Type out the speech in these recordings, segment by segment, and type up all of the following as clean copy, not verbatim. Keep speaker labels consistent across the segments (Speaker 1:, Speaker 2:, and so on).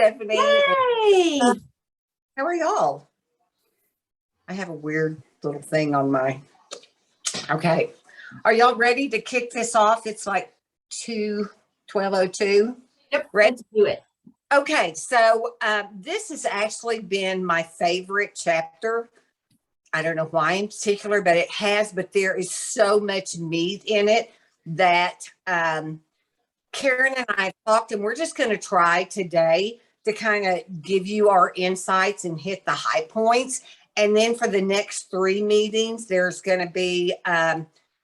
Speaker 1: Stephanie.
Speaker 2: Yay!
Speaker 1: How are y'all? I have a weird little thing on my. Okay. Are y'all ready to kick this off? It's like 12:02.
Speaker 2: Yep,
Speaker 1: Ready?
Speaker 2: let's do it.
Speaker 1: Okay. So this has actually been my favorite chapter. I don't know why in particular, but it has. But there is so much meat in it that Karen and I talked, and we're just going to try today to kind of give you our insights and hit the high points. And then for the next 3 meetings, there's going to be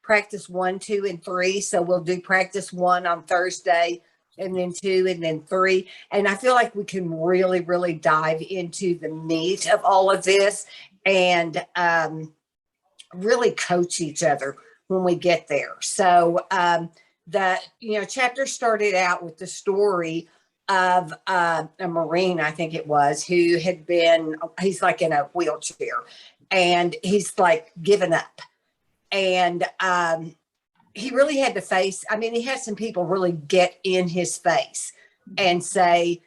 Speaker 1: practice 1, 2, and 3. So we'll do practice 1 on Thursday, and then 2, and then 3. And I feel like we can really, really dive into the meat of all of this and really coach each other when we get there. So the chapter started out with the story of a Marine, I think it was, who had been, he's like in a wheelchair and he's like given up. And he really had to face, he had some people really get in his face and say,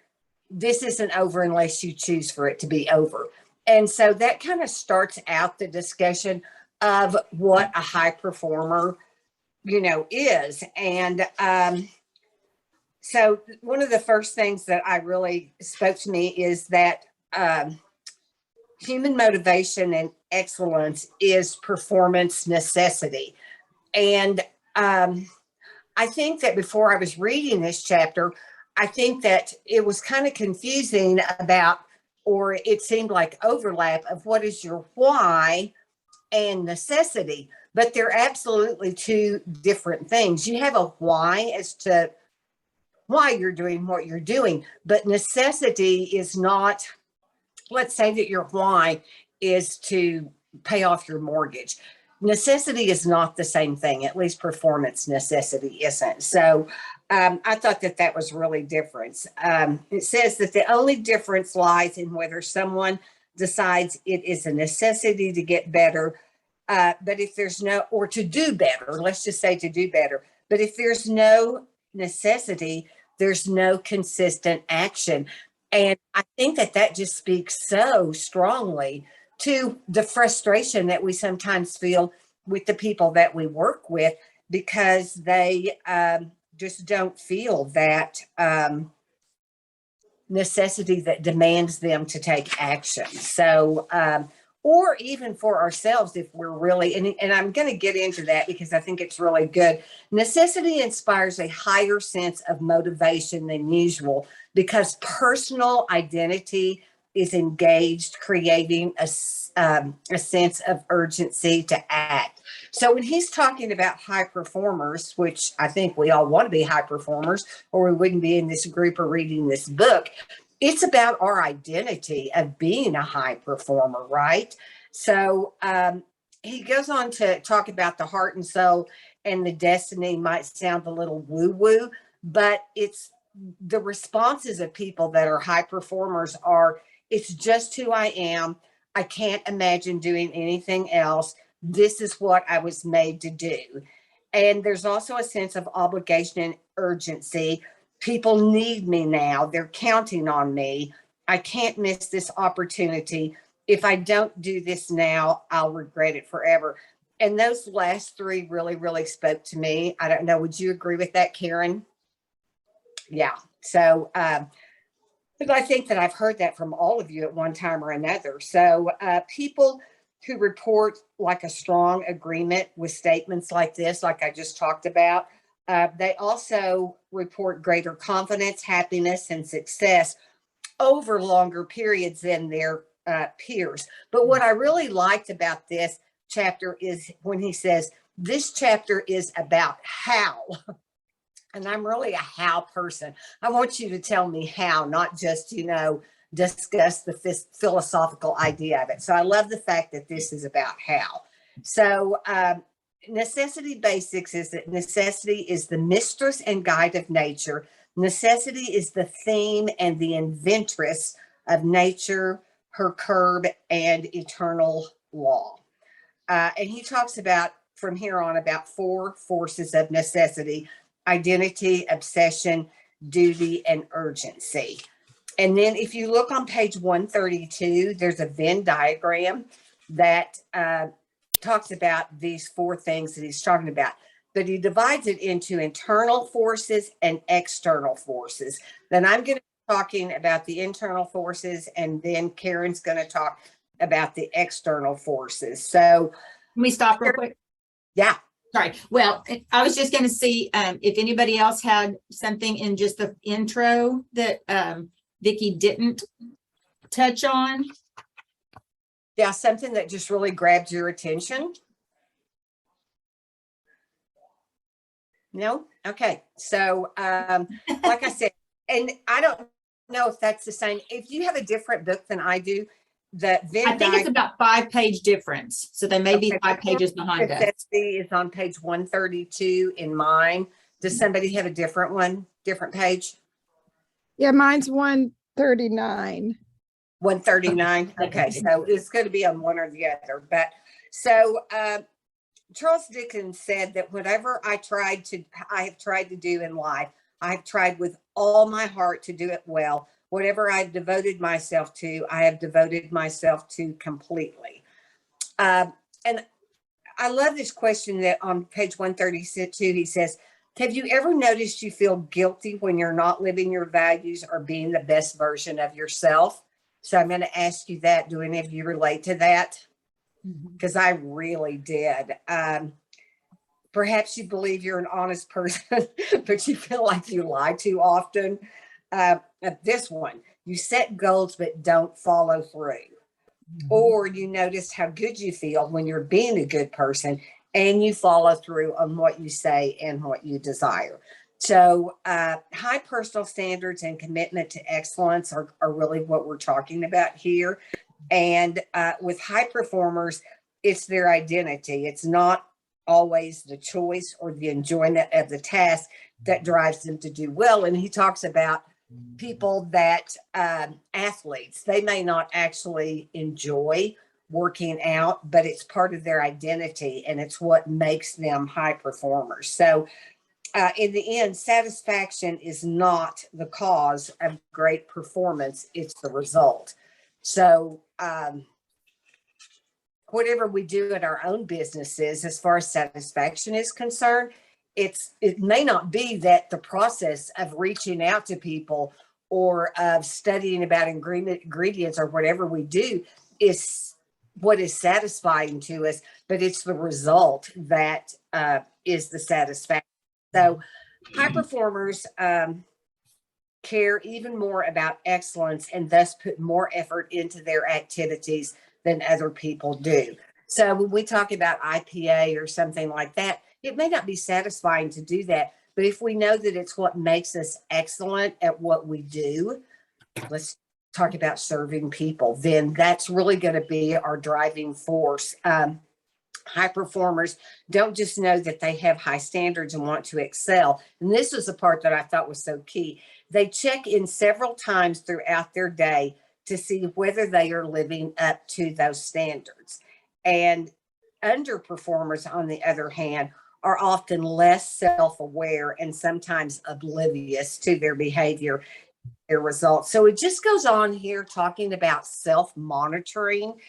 Speaker 1: this isn't over unless you choose for it to be over. And so that kind of starts out the discussion of what a high performer is. And so one of the first things that I really spoke to me is that human motivation and excellence is performance necessity. And I think that before I was reading this chapter, I think that it was kind of confusing about, or it seemed like overlap of what is your why and necessity. But they're absolutely 2 different things. You have a why as to why you're doing what you're doing, but necessity is not, let's say that your why is to pay off your mortgage. Necessity is not the same thing, at least performance necessity isn't. So I thought that that was really different. It says that the only difference lies in whether someone decides it is a necessity to get better, but if there's no, or to do better, let's just say to do better. But if there's no necessity, there's no consistent action. And I think that that just speaks so strongly to the frustration that we sometimes feel with the people that we work with, because they just don't feel that necessity that demands them to take action. So, or even for ourselves, if we're really, and I'm going to get into that because I think it's really good. Necessity inspires a higher sense of motivation than usual because personal identity is engaged, creating a sense of urgency to act. So when he's talking about high performers, which I think we all want to be high performers, or we wouldn't be in this group or reading this book, it's about our identity of being a high performer, right? So he goes on to talk about the heart and soul and the destiny. Might sound a little woo-woo, but it's the responses of people that are high performers are, it's just who I am. I can't imagine doing anything else. This is what I was made to do. And there's also a sense of obligation and urgency. People need me now. They're counting on me. I can't miss this opportunity. If I don't do this now, I'll regret it forever. And those last 3 really, really spoke to me. I don't know. Would you agree with that, Karen? Yeah. So, but I think that I've heard that from all of you at one time or another. So people who report like a strong agreement with statements like this, like I just talked about, they also report greater confidence, happiness, and success over longer periods than their peers. But what I really liked about this chapter is when he says, this chapter is about how. And I'm really a how person. I want you to tell me how, not just, discuss the philosophical idea of it. So I love the fact that this is about how. So necessity basics is that necessity is the mistress and guide of nature. Necessity is the theme and the inventress of nature, her curb, and eternal law. And he talks about from here on about 4 forces of necessity: identity, obsession, duty, and urgency. And then if you look on page 132, there's a Venn diagram that talks about these four things that he's talking about. But he divides it into internal forces and external forces. Then I'm going to be talking about the internal forces, and then Karen's going to talk about the external forces. So,
Speaker 2: Can we stop real quick?
Speaker 1: yeah.
Speaker 2: Sorry. Well, I was just going to see if anybody else had something in just the intro that Vicki didn't touch on.
Speaker 1: Yeah, something that just really grabs your attention. No? Okay. So, like I said, and I don't know if that's the same. If you have a different book than I do, the Venn
Speaker 2: I think it's about 5-page difference. So they may be 5 pages behind us.
Speaker 1: is on page 132 in mine. Does somebody have a different one, different page?
Speaker 3: Yeah, mine's 139.
Speaker 1: 139. Okay, so it's going to be on one or the other. But so Charles Dickens said that whatever I have tried to do in life, I've tried with all my heart to do it well. Whatever I've devoted myself to, I have devoted myself to completely. And I love this question that on page 132, he says, have you ever noticed you feel guilty when you're not living your values or being the best version of yourself? So I'm going to ask you that. Do any of you relate to that? Because I really did. Perhaps you believe you're an honest person, but you feel like you lie too often. This one, you set goals but don't follow through. Or you notice how good you feel when you're being a good person and you follow through on what you say and what you desire. So high personal standards and commitment to excellence are really what we're talking about here. And with high performers, it's their identity. It's not always the choice or the enjoyment of the task that drives them to do well. And he talks about people that athletes, they may not actually enjoy working out, but it's part of their identity and it's what makes them high performers. So in the end, satisfaction is not the cause of great performance, it's the result. So whatever we do in our own businesses, as far as satisfaction is concerned, it may not be that the process of reaching out to people or of studying about ingredients or whatever we do is what is satisfying to us, but it's the result that is the satisfaction. So high performers care even more about excellence and thus put more effort into their activities than other people do. So when we talk about IPA or something like that, it may not be satisfying to do that, but if we know that it's what makes us excellent at what we do, let's talk about serving people, then that's really going to be our driving force. High performers don't just know that they have high standards and want to excel. And this was the part that I thought was so key. They check in several times throughout their day to see whether they are living up to those standards. And underperformers, on the other hand, are often less self-aware and sometimes oblivious to their behavior, their results. So it just goes on here talking about self-monitoring.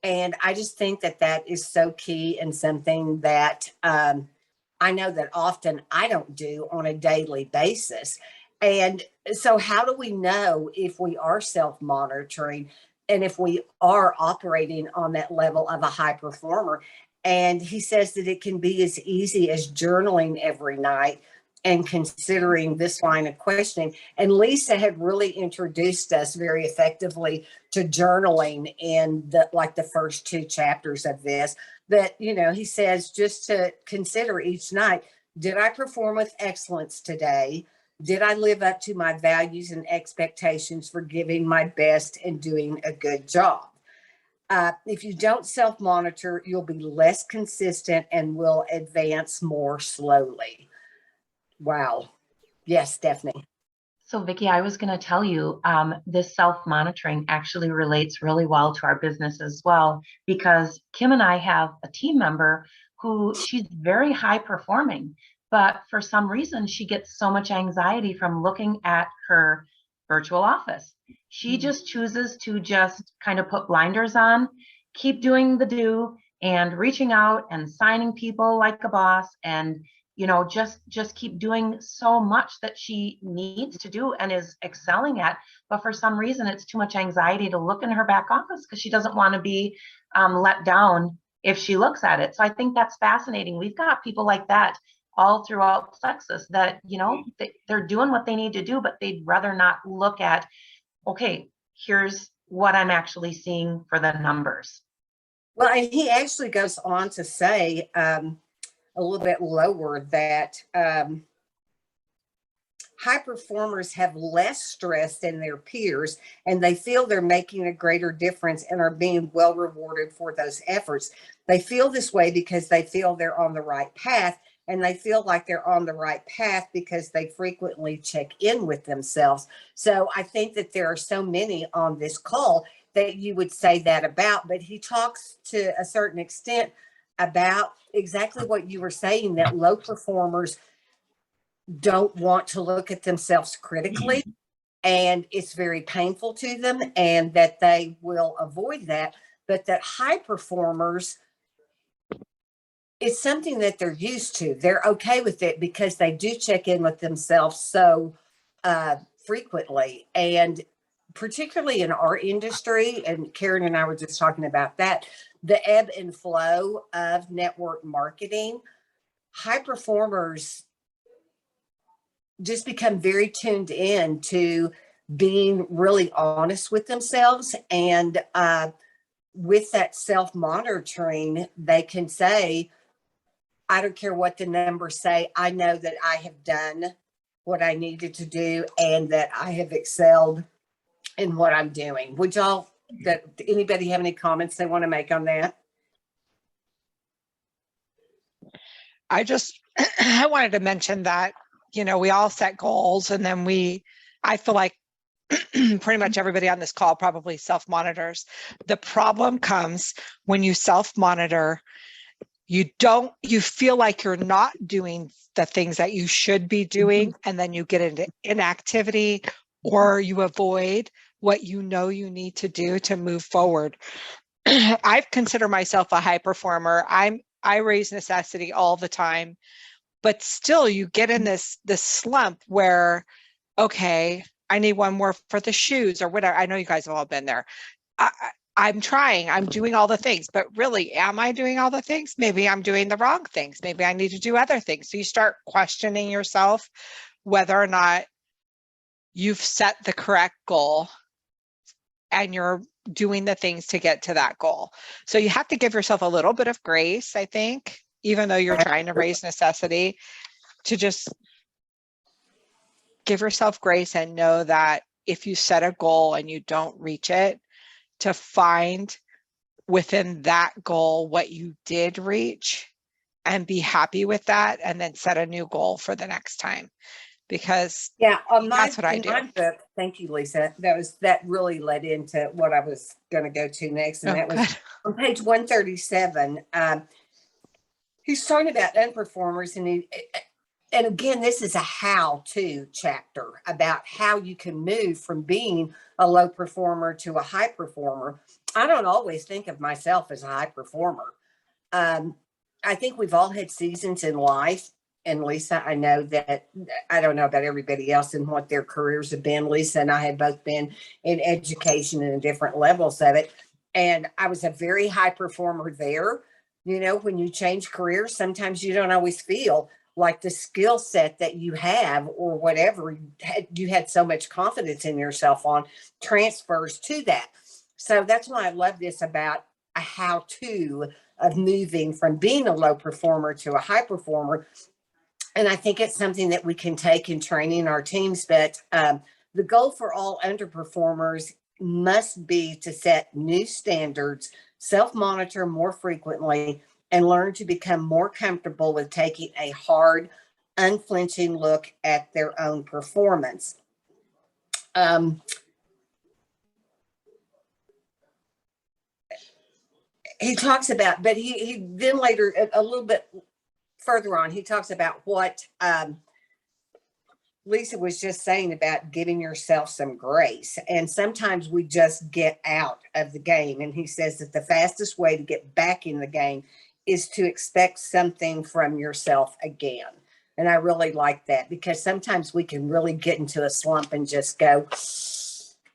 Speaker 1: And I just think that that is so key and something that I know that often I don't do on a daily basis. And so how do we know if we are self-monitoring and if we are operating on that level of a high performer? And he says that it can be as easy as journaling every night and considering this line of questioning. And Lisa had really introduced us very effectively to journaling in the first 2 chapters of this, that, he says just to consider each night, did I perform with excellence today? Did I live up to my values and expectations for giving my best and doing a good job? If you don't self-monitor, you'll be less consistent and will advance more slowly. Wow. Yes, Stephanie.
Speaker 4: So Vicki, I was going to tell you, this self-monitoring actually relates really well to our business as well, because Kim and I have a team member who she's very high performing, but for some reason she gets so much anxiety from looking at her virtual office. She just chooses to just kind of put blinders on, keep doing the do and reaching out and signing people like a boss, and just keep doing so much that she needs to do and is excelling at. But for some reason, it's too much anxiety to look in her back office because she doesn't want to be let down if she looks at it. So I think that's fascinating. We've got people like that all throughout Plexus that, they're doing what they need to do, but they'd rather not look at, okay, here's what I'm actually seeing for the numbers.
Speaker 1: Well, and he actually goes on to say a little bit lower that high performers have less stress than their peers, and they feel they're making a greater difference and are being well rewarded for those efforts. They feel this way because they feel they're on the right path, and they feel like they're on the right path because they frequently check in with themselves. So I think that there are so many on this call that you would say that about, but he talks to a certain extent about exactly what you were saying, that low performers don't want to look at themselves critically, and it's very painful to them, and that they will avoid that. But that high performers, it's something that they're used to. They're okay with it because they do check in with themselves so frequently. And particularly in our industry, and Karen and I were just talking about that, the ebb and flow of network marketing, high performers just become very tuned in to being really honest with themselves. And with that self-monitoring, they can say, I don't care what the numbers say, I know that I have done what I needed to do and that I have excelled in what I'm doing. Would y'all, that anybody have any comments they want to make on that?
Speaker 5: I wanted to mention that, we all set goals, and then I feel like pretty much everybody on this call probably self-monitors. The problem comes when you self-monitor, you feel like you're not doing the things that you should be doing, and then you get into inactivity, or you avoid what you need to do to move forward. I consider myself a high performer. I raise necessity all the time, but still you get in this slump where, okay, I need one more for the shoes or whatever. I know you guys have all been there. I'm trying, I'm doing all the things, but really, am I doing all the things? Maybe I'm doing the wrong things. Maybe I need to do other things. So you start questioning yourself whether or not you've set the correct goal and you're doing the things to get to that goal. So you have to give yourself a little bit of grace, I think, even though you're trying to raise necessity, to just give yourself grace and know that if you set a goal and you don't reach it, to find within that goal what you did reach and be happy with that, and then set a new goal for the next time. Because that's what I do.
Speaker 1: My book, thank you, Lisa. That really led into what I was going to go to next, and that was on page 137. He's talking about underperformers, and again, this is a how-to chapter about how you can move from being a low performer to a high performer. I don't always think of myself as a high performer. I think we've all had seasons in life. And Lisa, I know that, I don't know about everybody else and what their careers have been. Lisa and I have both been in education and different levels of it. And I was a very high performer there. When you change careers, sometimes you don't always feel like the skill set that you have or whatever you had so much confidence in yourself on transfers to that. So that's why I love this about a how-to of moving from being a low performer to a high performer. And I think it's something that we can take in training our teams. But the goal for all underperformers must be to set new standards, self-monitor more frequently, and learn to become more comfortable with taking a hard, unflinching look at their own performance. He talks about, but he then later, a little bit further on, he talks about what Lisa was just saying about giving yourself some grace. And sometimes we just get out of the game. And he says that the fastest way to get back in the game is to expect something from yourself again. And I really like that, because sometimes we can really get into a slump and just go,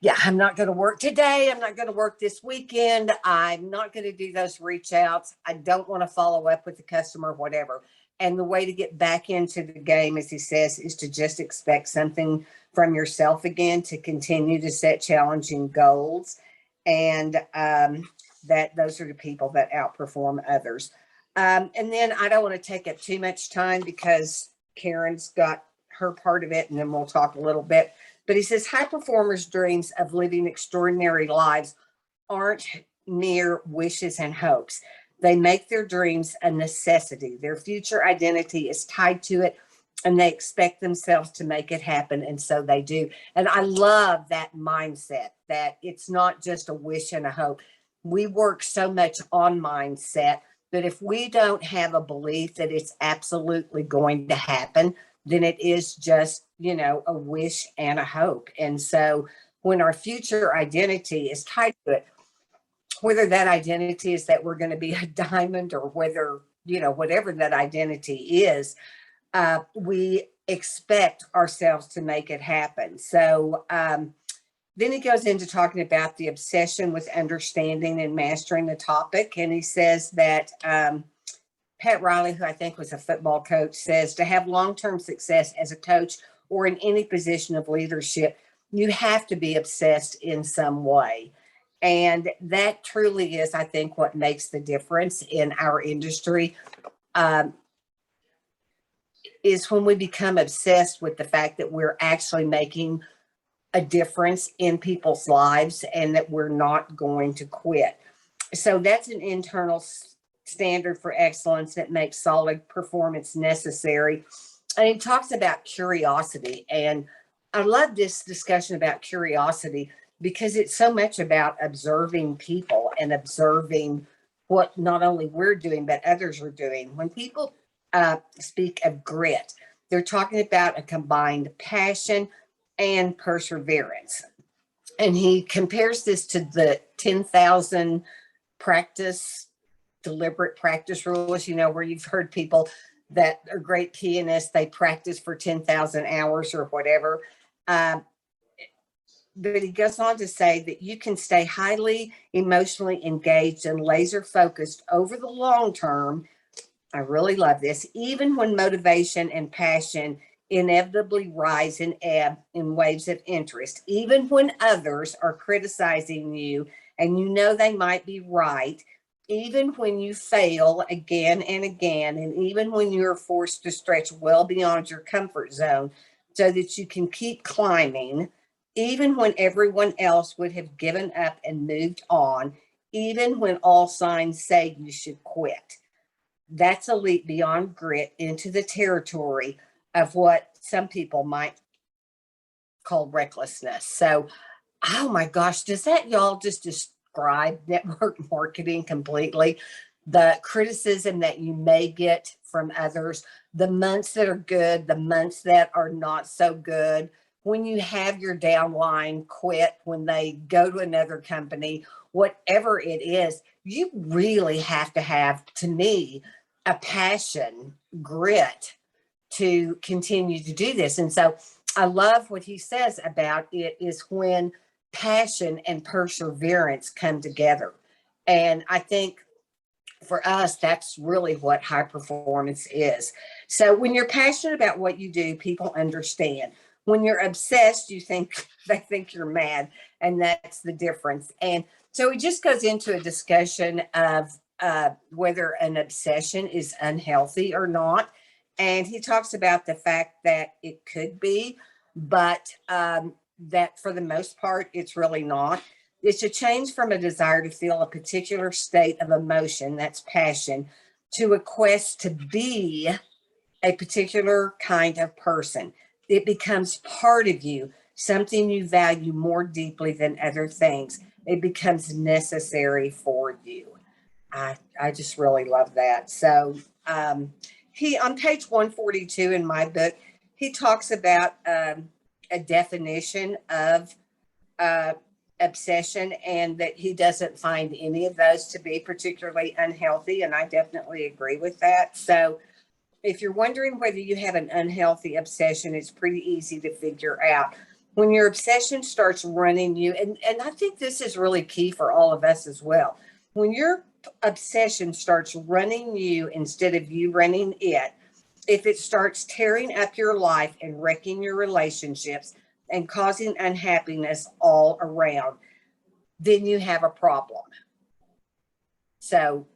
Speaker 1: yeah, I'm not going to work today. I'm not going to work this weekend. I'm not going to do those reach outs. I don't want to follow up with the customer, whatever. And the way to get back into the game, as he says, is to just expect something from yourself again, to continue to set challenging goals. And that those are the people that outperform others. And then I don't want to take up too much time because Karen's got her part of it, and then we'll talk a little bit. But he says high performers' dreams of living extraordinary lives aren't mere wishes and hopes. They make their dreams a necessity. Their future identity is tied to it, and they expect themselves to make it happen. And so they do. And I love that mindset, that it's not just a wish and a hope. We work so much on mindset that if we don't have a belief that it's absolutely going to happen, then it is just, a wish and a hope. And so when our future identity is tied to it, whether that identity is that we're going to be a diamond, or whether, whatever that identity is, we expect ourselves to make it happen. So then he goes into talking about the obsession with understanding and mastering the topic. And he says that Pat Riley, who I think was a football coach, says to have long-term success as a coach or in any position of leadership, you have to be obsessed in some way. And that truly is, I think, what makes the difference in our industry, is when we become obsessed with the fact that we're actually making a difference in people's lives and that we're not going to quit. So that's an internal standard for excellence that makes solid performance necessary. And he talks about curiosity. And I love this discussion about curiosity, because it's so much about observing people and observing what not only we're doing, but others are doing. When people speak of grit, they're talking about a combined passion and perseverance. And he compares this to the 10,000 deliberate practice rules, where you've heard people that are great pianists, they practice for 10,000 hours or whatever. But he goes on to say that you can stay highly emotionally engaged and laser focused over the long term. I really love this, even when motivation and passion inevitably rise and ebb in waves of interest, even when others are criticizing you and they might be right, even when you fail again and again, and even when you're forced to stretch well beyond your comfort zone so that you can keep climbing, even when everyone else would have given up and moved on, even when all signs say you should quit. That's a leap beyond grit into the territory of what some people might call recklessness. So, oh my gosh, does that y'all just describe network marketing completely? The criticism that you may get from others, the months that are good, the months that are not so good, when you have your downline quit, when they go to another company, whatever it is, you really have to have, to me, a passion, grit to continue to do this. And so I love what he says about it is when passion and perseverance come together. And I think for us, that's really what high performance is. So when you're passionate about what you do, people understand. When you're obsessed, they think you're mad, and that's the difference. And so he just goes into a discussion of whether an obsession is unhealthy or not. And he talks about the fact that it could be, but that for the most part, it's really not. It's a change from a desire to feel a particular state of emotion, that's passion, to a quest to be a particular kind of person. It becomes part of you, something you value more deeply than other things. It becomes necessary for you. I just really love that. So he, on page 142 in my book, he talks about a definition of obsession, and that he doesn't find any of those to be particularly unhealthy. And I definitely agree with that. So if you're wondering whether you have an unhealthy obsession, it's pretty easy to figure out. When your obsession starts running you, and I think this is really key for all of us as well. When your obsession starts running you instead of you running it, if it starts tearing up your life and wrecking your relationships and causing unhappiness all around, then you have a problem. So,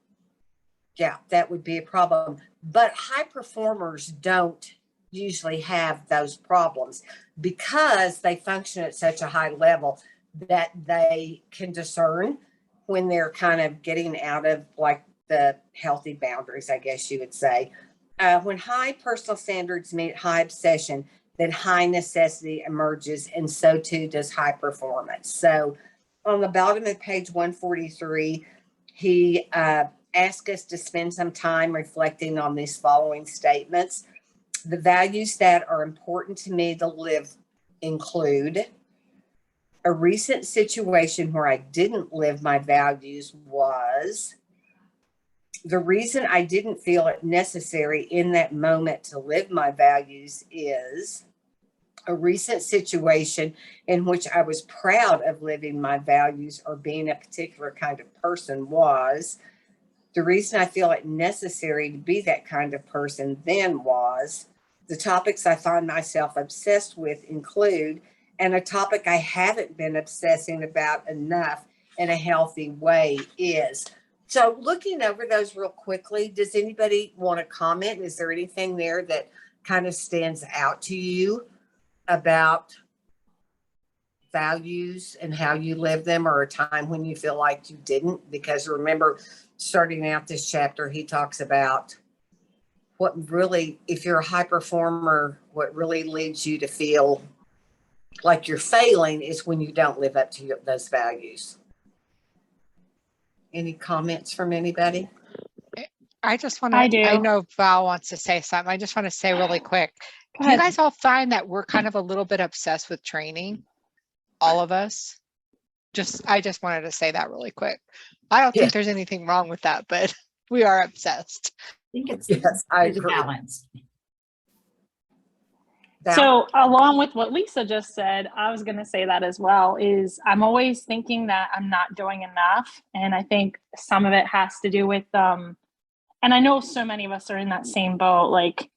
Speaker 1: yeah, that would be a problem. But high performers don't usually have those problems because they function at such a high level that they can discern when they're kind of getting out of like the healthy boundaries, I guess you would say. When high personal standards meet high obsession, then high necessity emerges, and so too does high performance. So on the bottom of page 143, he asked us to spend some time reflecting on these following statements. The values that are important to me to live include: a recent situation where I didn't live my values was. The reason I didn't feel it necessary in that moment to live my values is. A recent situation in which I was proud of living my values or being a particular kind of person was. The reason I feel it necessary to be that kind of person then was. The topics I find myself obsessed with include, and a topic I haven't been obsessing about enough in a healthy way is. So looking over those real quickly, does anybody want to comment? Is there anything there that kind of stands out to you about values and how you live them, or a time when you feel like you didn't? Because remember, starting out this chapter, he talks about what really, if you're a high performer, what really leads you to feel like you're failing is when you don't live up to those values. Any comments from anybody?
Speaker 5: I just want
Speaker 6: I
Speaker 5: to,
Speaker 6: do.
Speaker 5: I know Val wants to say something. I just want to say really quick.
Speaker 6: Go
Speaker 5: Do you
Speaker 6: ahead.
Speaker 5: guys all find that we're kind of a little bit obsessed with training? All of us? I just wanted to say that really quick. I don't
Speaker 1: Yeah.
Speaker 5: think there's anything wrong with that, but we are obsessed.
Speaker 2: I think it's
Speaker 1: Yes, I
Speaker 2: it's
Speaker 1: agree.
Speaker 2: balanced.
Speaker 1: Val?
Speaker 6: So along with what Lisa just said, I was going to say that as well, is I'm always thinking that I'm not doing enough. And I think some of it has to do with, and I know so many of us are in that same boat. Like,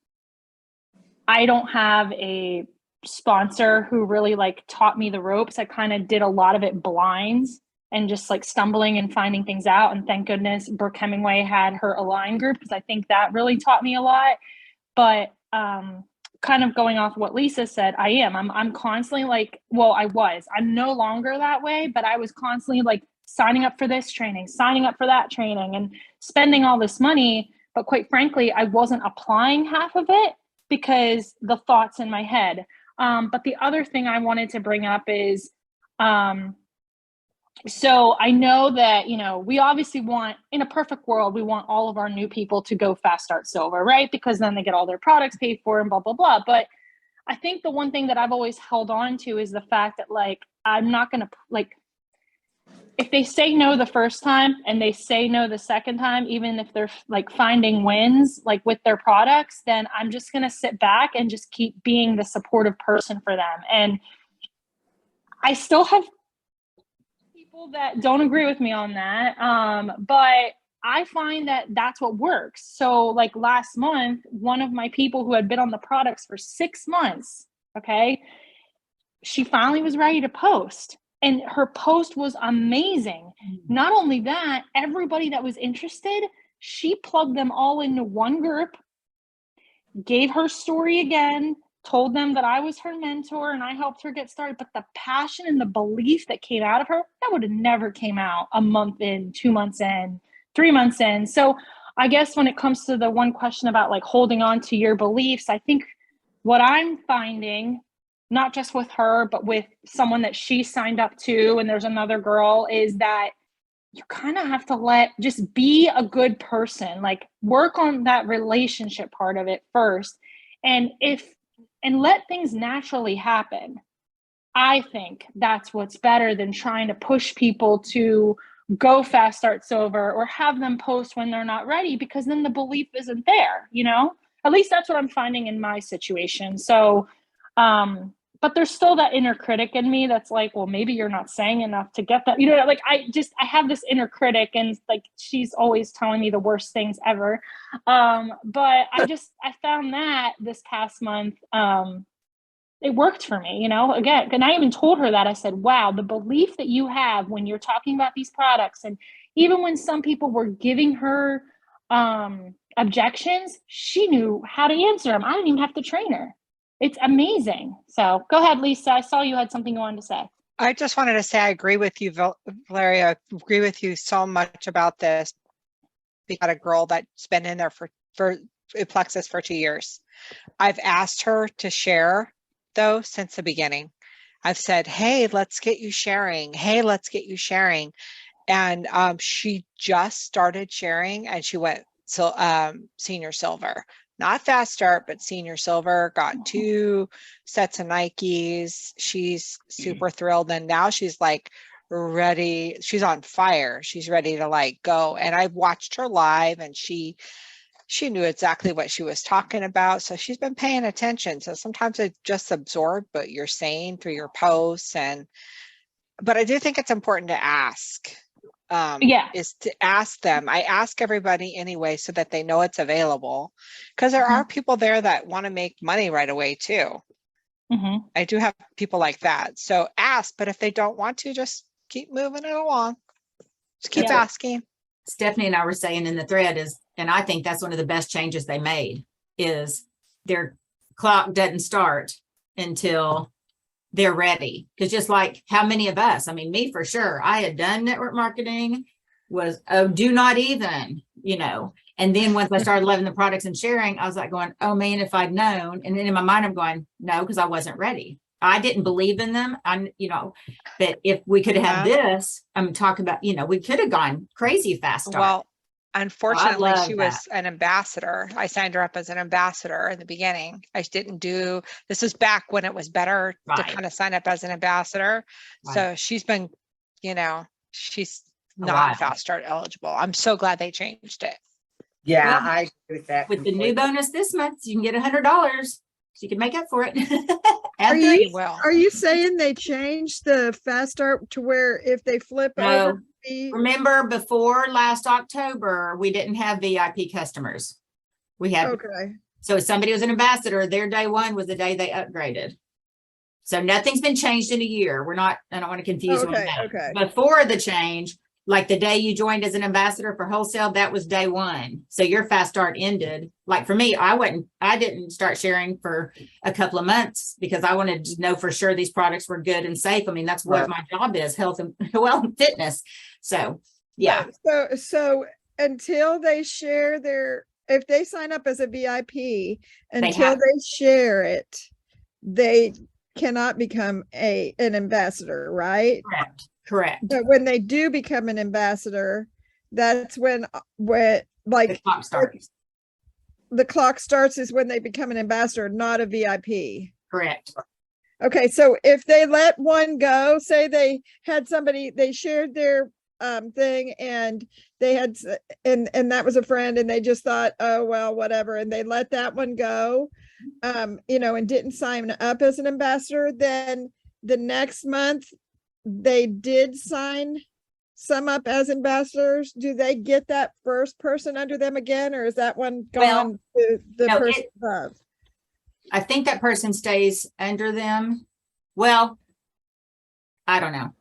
Speaker 6: I don't have a sponsor who really like taught me the ropes. I kind of did a lot of it blinds and just like stumbling and finding things out. And thank goodness Brooke Hemingway had her Align group, because I think that really taught me a lot. But kind of going off what Lisa said, I'm constantly like, well, I'm no longer that way, but I was constantly like signing up for this training, signing up for that training, and spending all this money. But quite frankly, I wasn't applying half of it because the thoughts in my head. But the other thing I wanted to bring up is, so I know that, we obviously want, in a perfect world, we want all of our new people to go Fast Start Silver, right? Because then they get all their products paid for and blah, blah, blah. But I think the one thing that I've always held on to is the fact that, like, I'm not going to, like, if they say no the first time and they say no the second time, even if they're like finding wins, like with their products, then I'm just going to sit back and just keep being the supportive person for them. And I still have people that don't agree with me on that. But I find that that's what works. So like last month, one of my people who had been on the products for 6 months, okay, she finally was ready to post. And her post was amazing. Not only that, everybody that was interested, she plugged them all into one group, gave her story again, told them that I was her mentor and I helped her get started. But the passion and the belief that came out of her, that would have never came out a month in, 2 months in, 3 months in. So I guess when it comes to the one question about like holding on to your beliefs, I think what I'm finding, not just with her, but with someone that she signed up to, and there's another girl, is that you kind of have to just be a good person, like work on that relationship part of it first. And if and let things naturally happen. I think that's what's better than trying to push people to go fast start silver or have them post when they're not ready, because then the belief isn't there, you know? At least that's what I'm finding in my situation. So, but there's still that inner critic in me that's like, well, maybe you're not saying enough to get that, you know, like I have this inner critic, and like she's always telling me the worst things ever. But I found that this past month, it worked for me, you know, again, and I even told her that. I said, wow, the belief that you have when you're talking about these products, and even when some people were giving her objections, she knew how to answer them. I didn't even have to train her. It's amazing. So go ahead, Lisa. I saw you had something you wanted to say.
Speaker 5: I just wanted to say I agree with you, Valeria. I agree with you so much about this. We got a girl that's been in there for Plexus for 2 years. I've asked her to share though since the beginning. I've said, hey, let's get you sharing. Hey, let's get you sharing. And she just started sharing, and she went senior silver. Not fast start, but senior silver, got 2 sets of Nikes. She's super thrilled. And now she's like ready. She's on fire. She's ready to like go. And I've watched her live, and she knew exactly what she was talking about. So she's been paying attention. So sometimes I just absorb what you're saying through your posts. But I do think it's important to ask. Is to ask them. I ask everybody anyway, so that they know it's available, because there are people there that want to make money right away too. I do have people like that. So ask, but if they don't want to, just keep moving it along. Just keep asking.
Speaker 2: Stephanie and I were saying in the thread is, and I think that's one of the best changes they made, is their clock doesn't start until they're ready. Because just like how many of us, I mean, me for sure, I had done network marketing, was, oh, do not even, you know. And then once I started loving the products and sharing, I was like going, oh man, if I'd known. And then in my mind, I'm going, no, because I wasn't ready. I didn't believe in them. You know, but if we could have had this, I'm talking about, you know, we could have gone crazy fast.
Speaker 5: Well, unfortunately,
Speaker 2: love
Speaker 5: she was an ambassador. I signed her up as an ambassador in the beginning. I didn't do, this was back when it was better to kind of sign up as an ambassador. So she's been, you know, she's not fast start eligible. I'm so glad they changed it.
Speaker 1: Yeah,
Speaker 2: Well,
Speaker 1: I agree with that.
Speaker 2: With the new
Speaker 1: completely.
Speaker 2: bonus this month, you can get $100. So you can make up for it.
Speaker 3: Are you saying they changed the fast start to where if they flip
Speaker 2: No.
Speaker 3: over?
Speaker 2: Remember, before last October, we didn't have VIP customers. We had,
Speaker 3: Okay.
Speaker 2: so if somebody was an ambassador, their day one was the day they upgraded. So nothing's been changed in a year. I don't want to confuse you on that.
Speaker 3: Okay.
Speaker 2: Before the change, like the day you joined as an ambassador for wholesale, that was day one. So your fast start ended. Like for me, I didn't start sharing for a couple of months because I wanted to know for sure these products were good and safe. I mean, that's what my job is, health and fitness. So, yeah.
Speaker 3: So until they share if they sign up as a VIP, until they share it, they cannot become an ambassador, right?
Speaker 2: Correct.
Speaker 3: But when they do become an ambassador, that's when like
Speaker 2: the clock starts.
Speaker 3: The clock starts is when they become an ambassador, not a VIP.
Speaker 2: Correct.
Speaker 3: Okay, so if they let one go, say they had somebody, they shared their thing and they had, and that was a friend and they just thought, oh, well, whatever. And they let that one go, you know, and didn't sign up as an ambassador. Then the next month they did sign some up as ambassadors. Do they get that first person under them again? Or is that one gone to the person above?
Speaker 2: I think that person stays under them. Well, I don't know.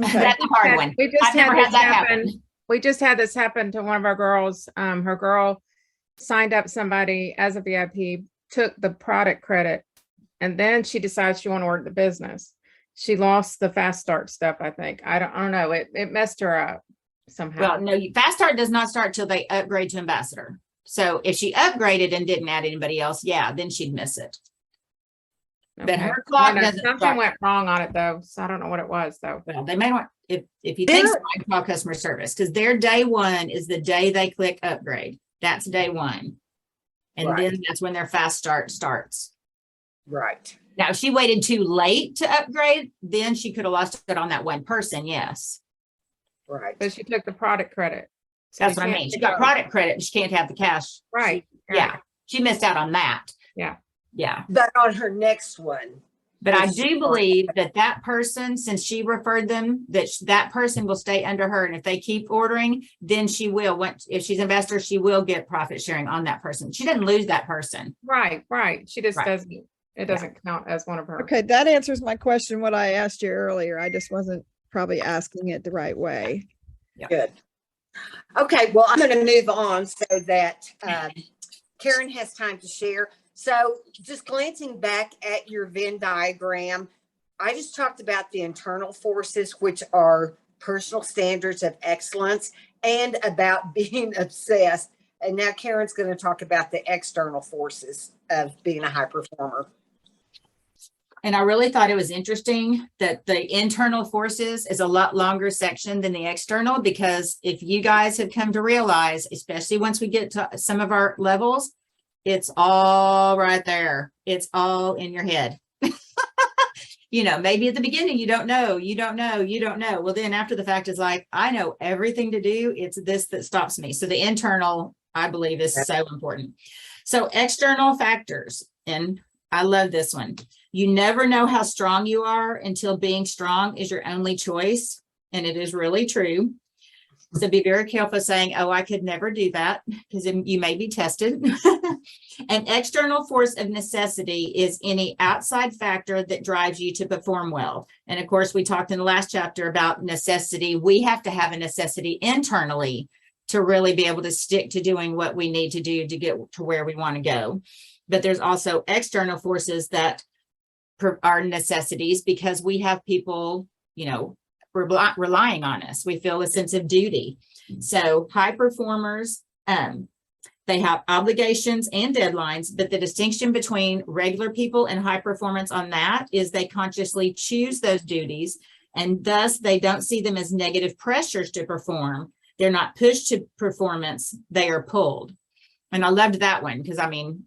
Speaker 3: Okay.
Speaker 2: That's a hard one.
Speaker 7: We just
Speaker 2: I've never had that happen.
Speaker 7: We just had this happen to one of our girls. Her girl signed up somebody as a VIP, took the product credit, and then she decides she want to work the business. She lost the fast start stuff, I think. I don't know. It messed her up somehow.
Speaker 2: Well, no, fast start does not start till they upgrade to ambassador. So if she upgraded and didn't add anybody else, then she'd miss it. But her clock doesn't
Speaker 7: something
Speaker 2: start.
Speaker 7: went wrong on it though. So I don't know what it was though.
Speaker 2: Well, they may want, if you think so, I can call customer service because their day one is the day they click upgrade. That's day one. And then that's when their fast start starts.
Speaker 1: Right.
Speaker 2: Now, if she waited too late to upgrade, then she could have lost it on that one person. Yes.
Speaker 1: Right.
Speaker 7: But she took the product credit. So
Speaker 2: That's
Speaker 7: you
Speaker 2: what I
Speaker 7: can't
Speaker 2: mean. She got
Speaker 7: show-
Speaker 2: product credit, but she can't have the cash.
Speaker 7: Right.
Speaker 2: Yeah.
Speaker 7: right.
Speaker 2: She missed out on that.
Speaker 7: Yeah.
Speaker 2: Yeah.
Speaker 1: But on her next one,
Speaker 2: But I
Speaker 1: Yes, she
Speaker 2: do believe that that person, since she referred them, that that person will stay under her. And if they keep ordering, then she will, if she's an investor, she will get profit sharing on that person. She doesn't lose that person.
Speaker 7: Right. She just
Speaker 2: Right.
Speaker 7: doesn't, it doesn't count as one of her.
Speaker 3: Okay, that answers my question, what I asked you earlier. I just wasn't probably asking it the right way.
Speaker 1: good. Okay, well, I'm going to move on so that Karen has time to share. So just glancing back at your Venn diagram, I just talked about the internal forces, which are personal standards of excellence and about being obsessed. And now Karen's going to talk about the external forces of being a high performer.
Speaker 2: And I really thought it was interesting that the internal forces is a lot longer section than the external, because if you guys have come to realize, especially once we get to some of our levels, it's all right there. It's all in your head. You know, maybe at the beginning, you don't know. Well, then after the fact is like, I know everything to do. It's this that stops me. So the internal, I believe, is so important. So external factors, and I love this one. You never know how strong you are until being strong is your only choice. And it is really true. So be very careful saying, oh, I could never do that, because you may be tested. An external force of necessity is any outside factor that drives you to perform well. And of course, we talked in the last chapter about necessity. We have to have a necessity internally to really be able to stick to doing what we need to do to get to where we want to go. But there's also external forces that are necessities, because we have people, you know, relying on us. We feel a sense of duty. So high performers, they have obligations and deadlines, but the distinction between regular people and high performance on that is they consciously choose those duties, and thus they don't see them as negative pressures to perform. They're not pushed to performance, they are pulled. And I loved that one, because I mean,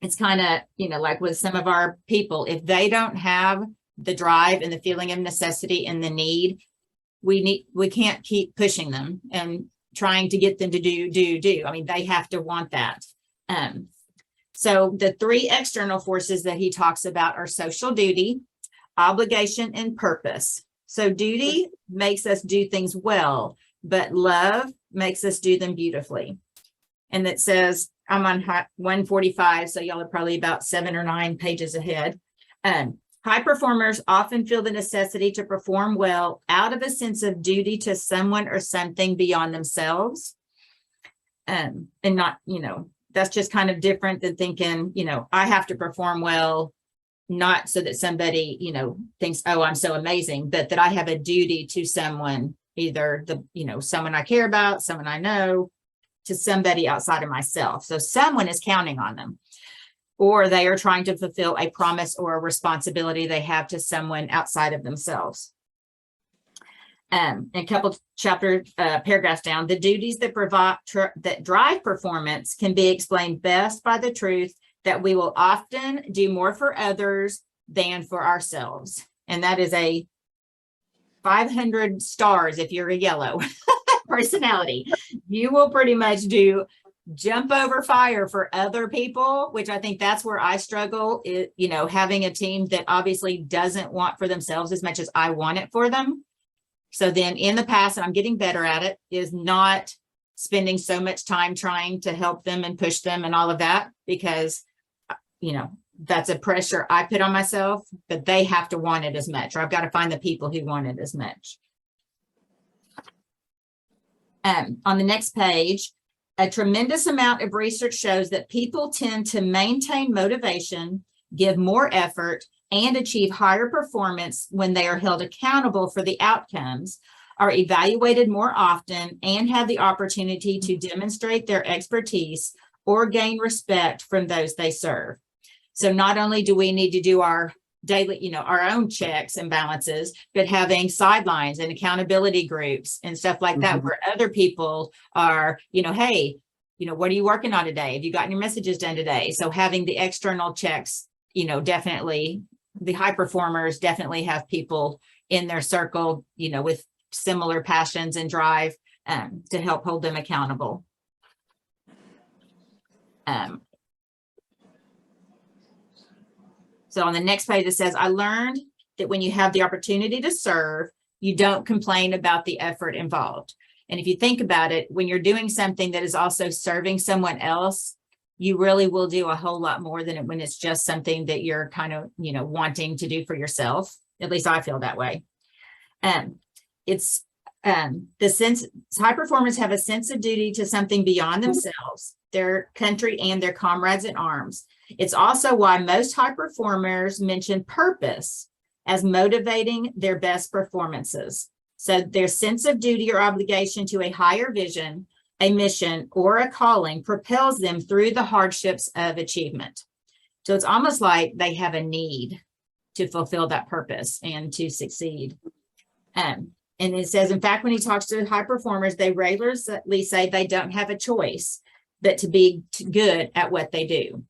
Speaker 2: it's kind of, you know, like with some of our people, if they don't have the drive and the feeling of necessity and the need, we can't keep pushing them and trying to get them to do. I mean, they have to want that. So the three external forces that he talks about are social duty, obligation, and purpose. So duty makes us do things well, but love makes us do them beautifully. And it says, I'm on 145, so y'all are probably about 7 or 9 pages ahead. High performers often feel the necessity to perform well out of a sense of duty to someone or something beyond themselves. And not, you know, that's just kind of different than thinking, you know, I have to perform well, not so that somebody, you know, thinks, oh, I'm so amazing, but that I have a duty to someone, either the, you know, someone I care about, someone I know, to somebody outside of myself. So someone is counting on them, or they are trying to fulfill a promise or a responsibility they have to someone outside of themselves. A couple paragraphs down, the duties that drive performance can be explained best by the truth that we will often do more for others than for ourselves. And that is a 500 stars if you're a yellow personality. You will pretty much jump over fire for other people, which I think that's where I struggle, you know, having a team that obviously doesn't want for themselves as much as I want it for them. So then in the past, and I'm getting better at it, is not spending so much time trying to help them and push them and all of that, because, you know, that's a pressure I put on myself, but they have to want it as much, or I've got to find the people who want it as much. On the next page, a tremendous amount of research shows that people tend to maintain motivation, give more effort, and achieve higher performance when they are held accountable for the outcomes, are evaluated more often, and have the opportunity to demonstrate their expertise or gain respect from those they serve. So not only do we need to do our daily, you know, our own checks and balances, but having sidelines and accountability groups and stuff like that, where other people are, you know, hey, you know, what are you working on today? Have you gotten your messages done today? So having the external checks definitely the high performers definitely have people in their circle, with similar passions and drive, to help hold them accountable. So on the next page, it says, I learned that when you have the opportunity to serve, you don't complain about the effort involved. And if you think about it, when you're doing something that is also serving someone else, you really will do a whole lot more than when it's just something that you're kind of, wanting to do for yourself. At least I feel that way. It's the sense, high performers have a sense of duty to something beyond themselves, their country, and their comrades in arms. It's also why most high performers mention purpose as motivating their best performances. So their sense of duty or obligation to a higher vision, a mission, or a calling propels them through the hardships of achievement. So it's almost like they have a need to fulfill that purpose and to succeed. And it says, in fact, when he talks to high performers, they regularly say they don't have a choice but to be good at what they do.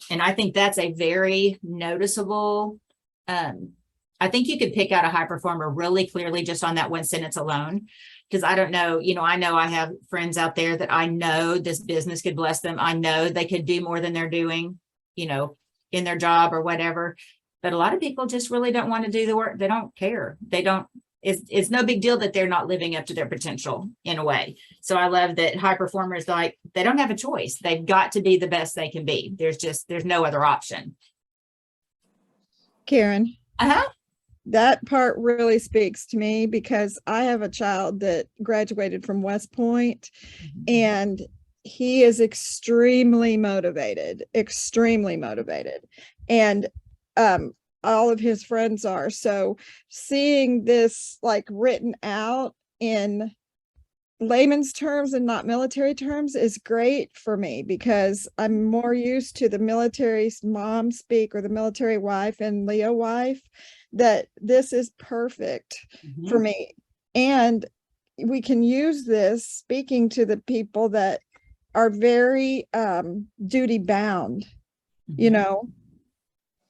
Speaker 2: And I think that's a very noticeable, I think you could pick out a high performer really clearly just on that one sentence alone. Because I don't know, I know I have friends out there that I know this business could bless them. I know they could do more than they're doing, in their job or whatever. But a lot of people just really don't want to do the work. They don't care. It's no big deal that they're not living up to their potential in a way. So I love that high performers, they don't have a choice. They've got to be the best they can be. There's no other option.
Speaker 3: Karen.
Speaker 2: Uh-huh.
Speaker 3: That part really speaks to me because I have a child that graduated from West Point, and he is extremely motivated. And all of his friends are. So seeing this written out in layman's terms and not military terms is great for me, because I'm more used to the military mom speak or the military wife and Leo wife, that this is perfect for me. And we can use this speaking to the people that are very duty bound,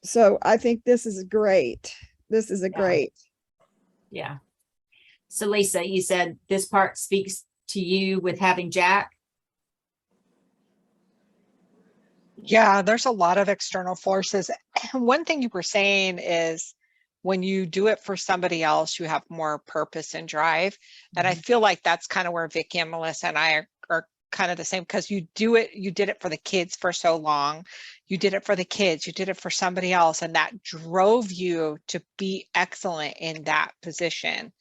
Speaker 3: So I think this is great. This is great.
Speaker 2: Yeah. So Lisa, you said this part speaks to you with having Jack.
Speaker 5: Yeah, there's a lot of external forces. One thing you were saying is when you do it for somebody else, you have more purpose and drive. And I feel like that's kind of where Vicki and Melissa and I are kind of the same, because you did it for the kids for so long. You did it for the kids, you did it for somebody else, and that drove you to be excellent in that position.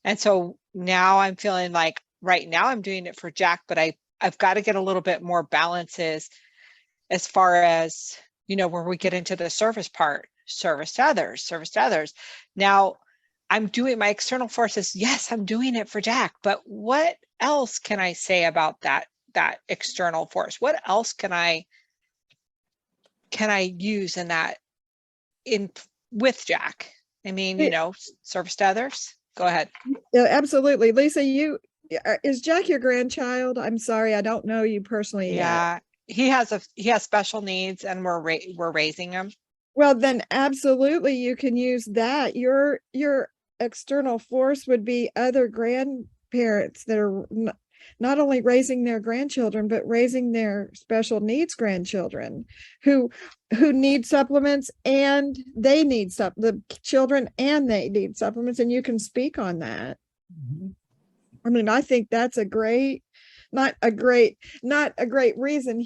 Speaker 5: And so now I'm feeling like right now I'm doing it for Jack, but I've got to get a little bit more balances as far as, where we get into the service part, service to others. Now I'm doing my external forces. Yes, I'm doing it for Jack, but what else can I say about that external force? What else can I use in that with Jack? I mean, service to others. Go ahead.
Speaker 3: Yeah, absolutely. Lisa, is Jack your grandchild? I'm sorry, I don't know you personally.
Speaker 5: Yeah, he has special needs, and we're raising him.
Speaker 3: Well, then absolutely you can use that. Your external force would be other grandparents that are not only raising their grandchildren, but raising their special needs grandchildren who need supplements, and they need the children, and they need supplements, and you can speak on that. I mean, I think that's not a great reason.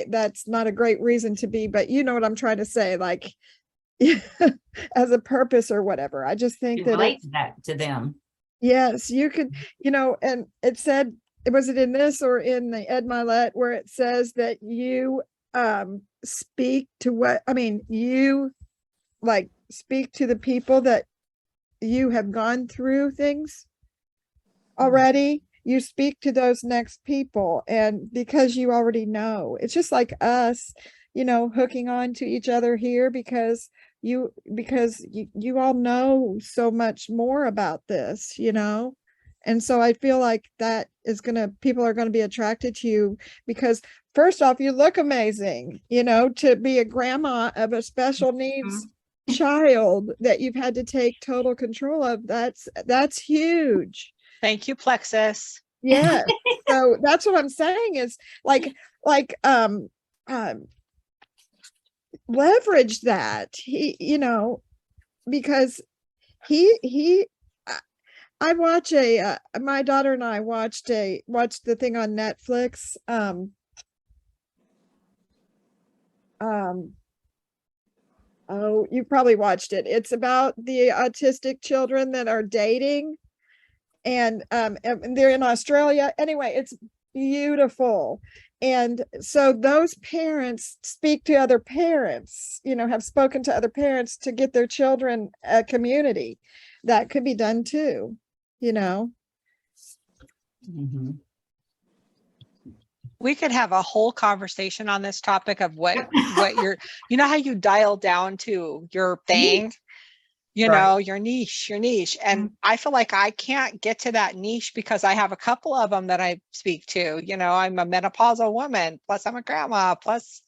Speaker 3: That's not a great reason to be, but you know what I'm trying to say, as a purpose or whatever. I just think that
Speaker 2: relate that to them.
Speaker 3: Yes, you could, and it said, was it in this or in the Ed Milet where it says that you speak to speak to the people that you have gone through things already. You speak to those next people, and because you already know, it's just like us, hooking on to each other here because you all know so much more about this, And so I feel like that is people are gonna be attracted to you because first off, you look amazing, to be a grandma of a special needs child that you've had to take total control of. That's huge.
Speaker 5: Thank you, Plexus.
Speaker 3: Yeah. So that's what I'm saying is like leverage that because I watch my daughter and I watched the thing on Netflix. Oh, you probably watched it. It's about the autistic children that are dating and they're in Australia. Anyway, it's beautiful. And so those parents speak to other parents, have spoken to other parents to get their children a community. That could be done too,
Speaker 2: Mhm.
Speaker 5: We could have a whole conversation on this topic of what you're, how you dial down to your thing,
Speaker 1: Right.
Speaker 5: your niche. And I feel like I can't get to that niche because I have a couple of them that I speak to. I'm a menopausal woman, plus I'm a grandma, plus,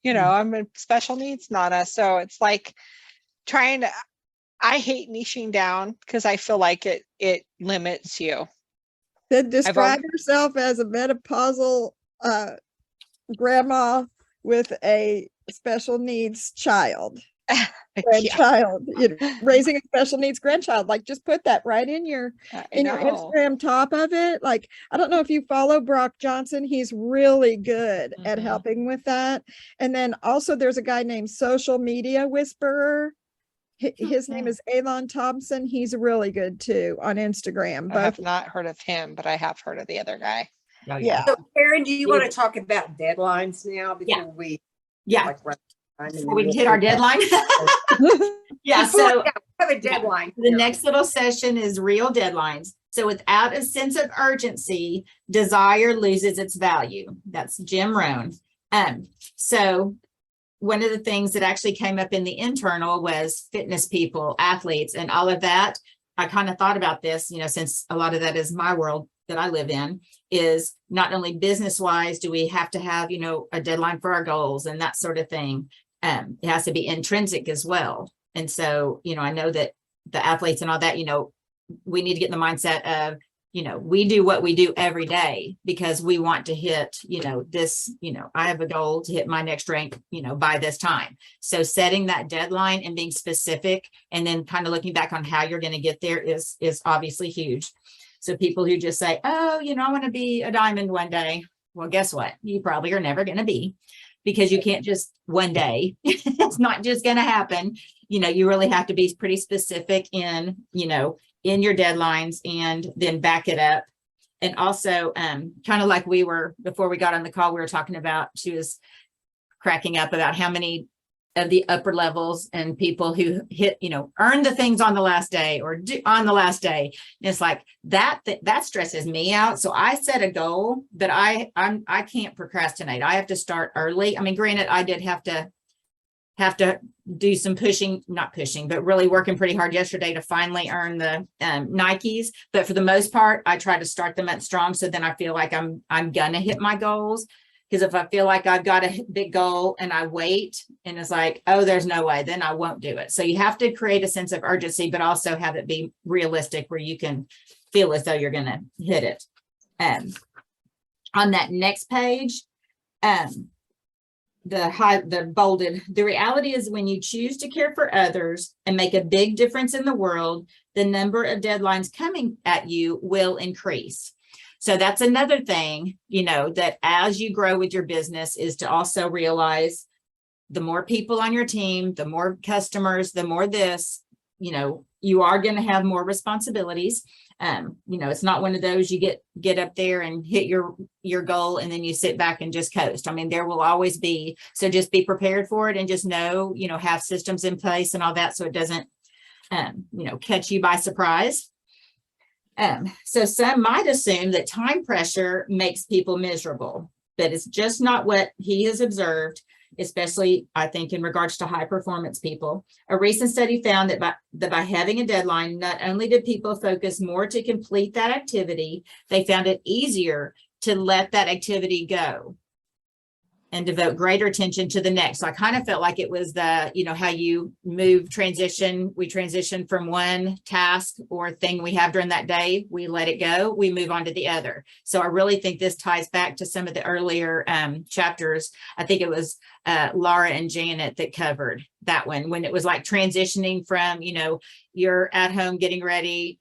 Speaker 5: I'm a special needs Nana. So it's like I hate niching down because I feel like it limits you.
Speaker 3: Then describe yourself as a menopausal grandma with a special needs child. Grandchild, raising a special needs grandchild. Like just put that right in your Instagram top of it. Like, I don't know if you follow Brock Johnson. He's really good at helping with that. And then also there's a guy named Social Media Whisperer. His name is Alon Thompson. He's really good too on Instagram.
Speaker 5: I have not heard of him, but I have heard of the other guy.
Speaker 2: Oh,
Speaker 3: Yeah.
Speaker 1: So Karen, do you want to talk about deadlines now before we run time?
Speaker 2: Before we hit our deadline. Yeah,
Speaker 1: Before
Speaker 2: so
Speaker 1: we have a deadline.
Speaker 2: the next little session is real deadlines. So without a sense of urgency, desire loses its value. That's Jim Rohn. So one of the things that actually came up in the internal was fitness people, athletes, and all of that. I kind of thought about this, since a lot of that is my world that I live in, is not only business wise, do we have to have, a deadline for our goals and that sort of thing. It has to be intrinsic as well. And so, I know that the athletes and all that, we need to get in the mindset of, we do what we do every day because we want to hit, this, I have a goal to hit my next rank, by this time. So setting that deadline and being specific and then kind of looking back on how you're going to get there is obviously huge. So people who just say, oh, I want to be a diamond one day. Well, guess what? You probably are never going to be, because you can't just one day. It's not just going to happen. You really have to be pretty specific in your deadlines and then back it up. And also kind of like we were, before we got on the call, we were talking about, she was cracking up about how many of the upper levels and people who hit, earn the things on the last day or do on the last day. And it's like that stresses me out. So I set a goal that I can't procrastinate. I have to start early. I mean, granted, I did have to do some not pushing, but really working pretty hard yesterday to finally earn the Nikes. But for the most part, I try to start them at strong. So then I feel like I'm gonna hit my goals. Because if I feel like I've got a big goal and I wait and it's like, oh, there's no way, then I won't do it. So you have to create a sense of urgency, but also have it be realistic where you can feel as though you're going to hit it. On that next page, the bolded, the reality is when you choose to care for others and make a big difference in the world, the number of deadlines coming at you will increase. So that's another thing, that as you grow with your business is to also realize the more people on your team, the more customers, the more this, you are going to have more responsibilities. It's not one of those you get up there and hit your goal and then you sit back and just coast. I mean, there will always be, so just be prepared for it and just know, have systems in place and all that. So it doesn't, catch you by surprise. So some might assume that time pressure makes people miserable, but it's just not what he has observed. especially I think in regards to high performance people. A recent study found that by having a deadline, not only did people focus more to complete that activity, they found it easier to let that activity go and devote greater attention to the next. So I kind of felt like it was the, how you we transition from one task or thing we have during that day, we let it go, we move on to the other. So I really think this ties back to some of the earlier chapters. I think it was Laura and Janet that covered that one, when it was like transitioning from, you're at home getting ready,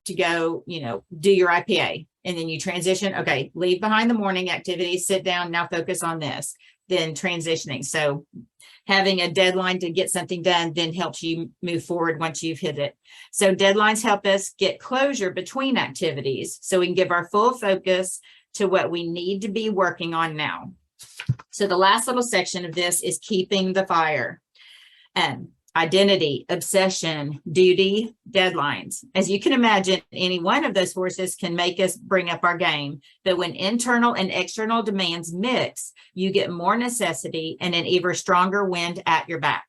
Speaker 2: to go, do your IPA. And then you transition, okay, leave behind the morning activities, sit down, now focus on this, then transitioning. So having a deadline to get something done then helps you move forward once you've hit it. So deadlines help us get closure between activities so we can give our full focus to what we need to be working on now. So the last little section of this is keeping the fire. Identity, obsession, duty, deadlines. As you can imagine, any one of those forces can make us bring up our game. But when internal and external demands mix, you get more necessity and an even stronger wind at your back.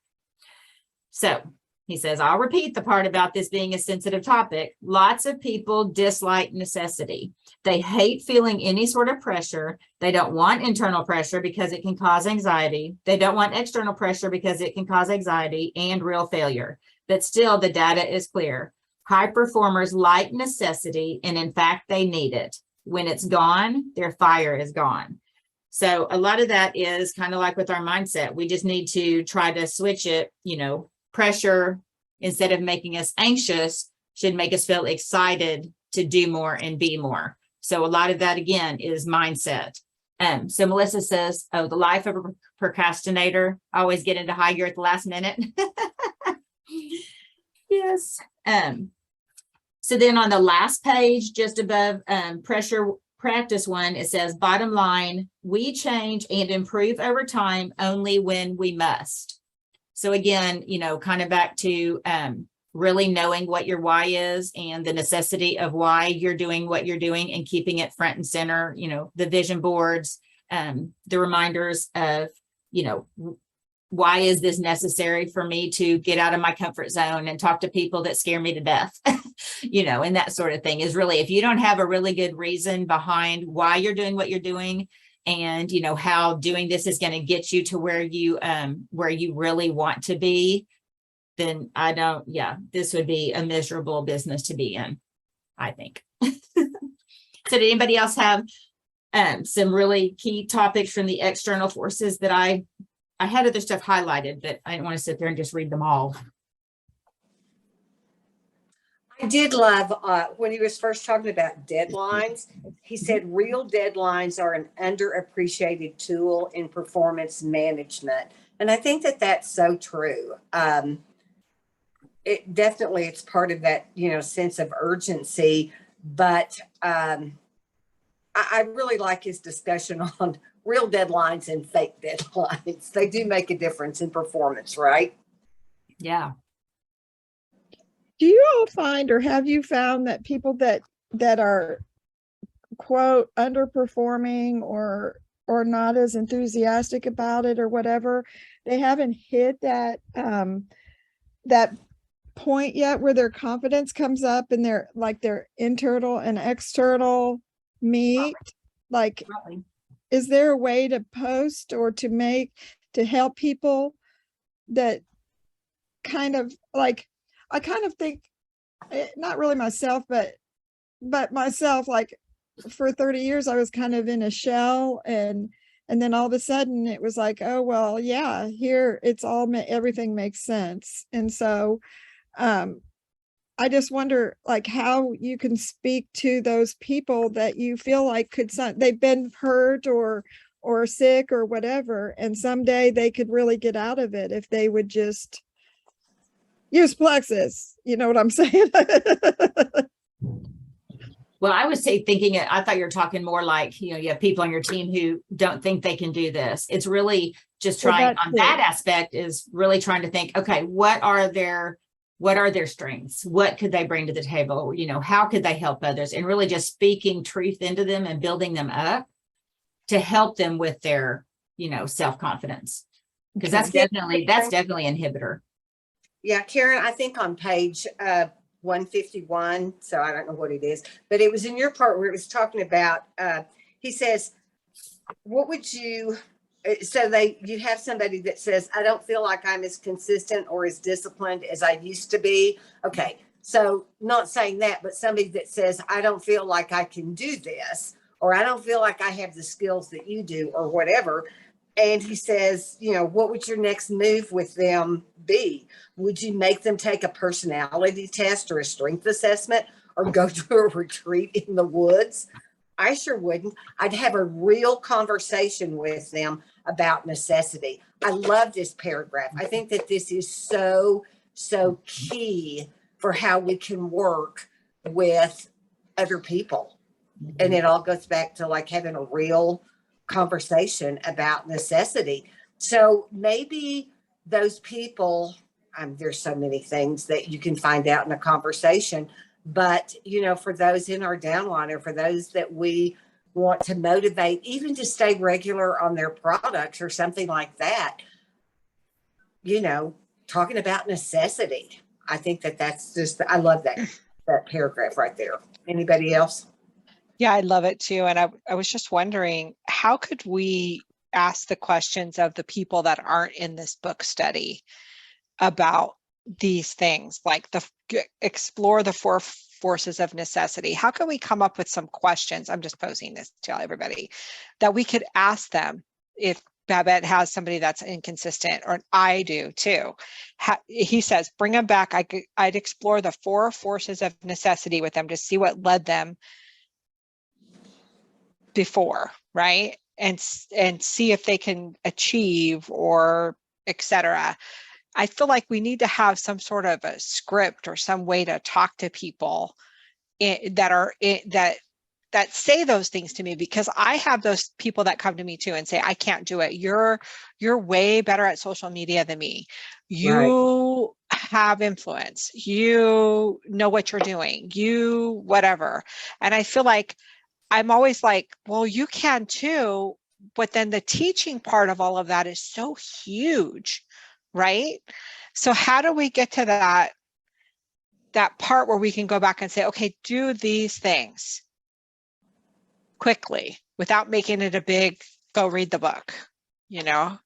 Speaker 2: So he says, I'll repeat the part about this being a sensitive topic. Lots of people dislike necessity. They hate feeling any sort of pressure. They don't want internal pressure because it can cause anxiety. They don't want external pressure because it can cause anxiety and real failure. But still, the data is clear. High performers like necessity, and in fact, they need it. When it's gone, their fire is gone. So a lot of that is kind of like with our mindset. We just need to try to switch it, pressure, instead of making us anxious, should make us feel excited to do more and be more. So a lot of that, again, is mindset. So Melissa says, the life of a procrastinator, always get into high gear at the last minute. Yes. So then on the last page, just above pressure practice one, it says, bottom line, we change and improve over time only when we must. So again, kind of back to really knowing what your why is and the necessity of why you're doing what you're doing and keeping it front and center, the vision boards, the reminders of, why is this necessary for me to get out of my comfort zone and talk to people that scare me to death, and that sort of thing is really, if you don't have a really good reason behind why you're doing what you're doing, and how doing this is going to get you to where you really want to be, then this would be a miserable business to be in, I think. So did anybody else have some really key topics from the external forces that I had other stuff highlighted, but I didn't want to sit there and just read them all.
Speaker 1: I did love when he was first talking about deadlines. He said real deadlines are an underappreciated tool in performance management. And I think that that's so true. It definitely, it's part of that, sense of urgency. But I really like his discussion on real deadlines and fake deadlines. They do make a difference in performance, right?
Speaker 2: Yeah.
Speaker 3: Do you all find, or have you found that people that are, quote, underperforming or not as enthusiastic about it or whatever, they haven't hit that that point yet where their confidence comes up and their internal and external meet? Like, is there a way to post or to help people that kind of like, I kind of think, not really myself, but myself, like for 30 years, I was kind of in a shell, and then all of a sudden it was like, oh, well, yeah, here it's all, everything makes sense. And so I just wonder like how you can speak to those people that you feel like they've been hurt or sick or whatever, and someday they could really get out of it if they would just use Plexus. You know what I'm saying?
Speaker 2: Well, I was thinking, I thought you were talking more like, you have people on your team who don't think they can do this. It's really just trying on that aspect is really trying to think, okay, what are their strengths? What could they bring to the table? How could they help others? And really just speaking truth into them and building them up to help them with their, self-confidence. Because that's definitely inhibitor.
Speaker 1: Yeah, Karen, I think on page 151, so I don't know what it is, but it was in your part where it was talking about, he says, what would you, you have somebody that says, I don't feel like I'm as consistent or as disciplined as I used to be. Okay, so not saying that, but somebody that says, I don't feel like I can do this, or I don't feel like I have the skills that you do, or whatever. And he says, what would your next move with them be? Would you make them take a personality test or a strength assessment or go to a retreat in the woods? I sure wouldn't. I'd have a real conversation with them about necessity. I love this paragraph. I think that this is so key for how we can work with other people. And it all goes back to like having a real conversation about necessity. So maybe those people, there's so many things that you can find out in a conversation, but for those in our downline, or for those that we want to motivate, even to stay regular on their products or something like that, talking about necessity. I think that's just, I love that paragraph right there. Anybody else?
Speaker 5: Yeah, I love it too. And I was just wondering, how could we ask the questions of the people that aren't in this book study about these things, like explore the 4 forces of necessity? How can we come up with some questions? I'm just posing this to everybody that we could ask them if Babette has somebody that's inconsistent, or I do too. He says, bring them back. I'd explore the 4 forces of necessity with them to see what led them before, right? And see if they can achieve, or etc. I feel like we need to have some sort of a script or some way to talk to people that say those things to me, because I have those people that come to me too and say, I can't do it. You're way better at social media than me. You have influence. You know what you're doing. You whatever. And I feel like I'm always like, well, you can too. But then the teaching part of all of that is so huge, right? So how do we get to that part where we can go back and say, okay, do these things quickly without making it a big, go read the book,
Speaker 1: Yeah.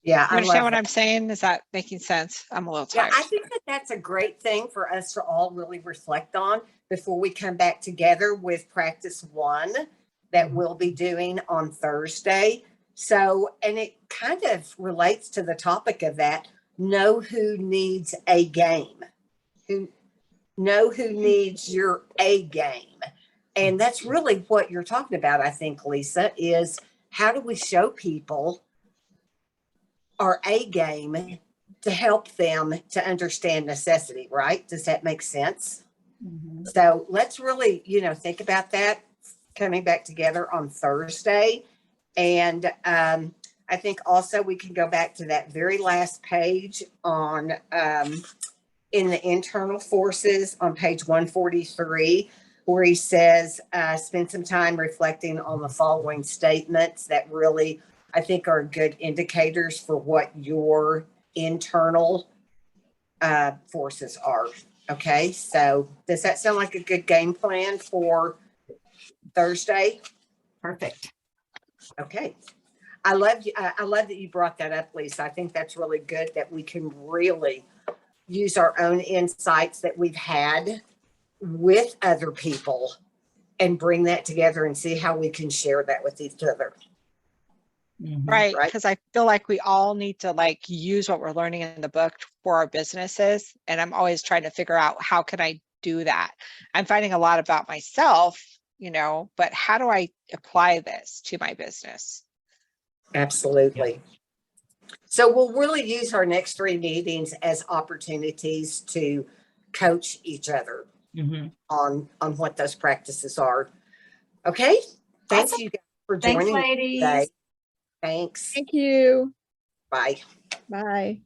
Speaker 5: You understand what I'm saying? Is that making sense? I'm a little tired.
Speaker 1: Yeah, I think that that's a great thing for us to all really reflect on before we come back together with practice 1 that we'll be doing on Thursday. So, and it kind of relates to the topic of that. Know who needs a game. Know who needs your A game. And that's really what you're talking about, I think, Lisa, is how do we show people our A game to help them to understand necessity, right? Does that make sense? Mm-hmm. So let's really, think about that coming back together on Thursday. And I think also we can go back to that very last page on in the internal forces on page 143, where he says, spend some time reflecting on the following statements that really, I think, are good indicators for what your internal forces are. Okay, so does that sound like a good game plan for Thursday?
Speaker 2: Perfect.
Speaker 1: Okay. I love that you brought that up, Lisa. I think that's really good that we can really use our own insights that we've had with other people and bring that together and see how we can share that with each other.
Speaker 5: Right. Because I feel like we all need to use what we're learning in the book for our businesses. And I'm always trying to figure out, how can I do that? I'm finding a lot about myself, but how do I apply this to my business?
Speaker 1: Absolutely. So we'll really use our next 3 meetings as opportunities to coach each other on what those practices are. Okay. Thank you guys for joining
Speaker 2: ladies.
Speaker 1: today. Thanks.
Speaker 3: Thank you.
Speaker 1: Bye.
Speaker 3: Bye.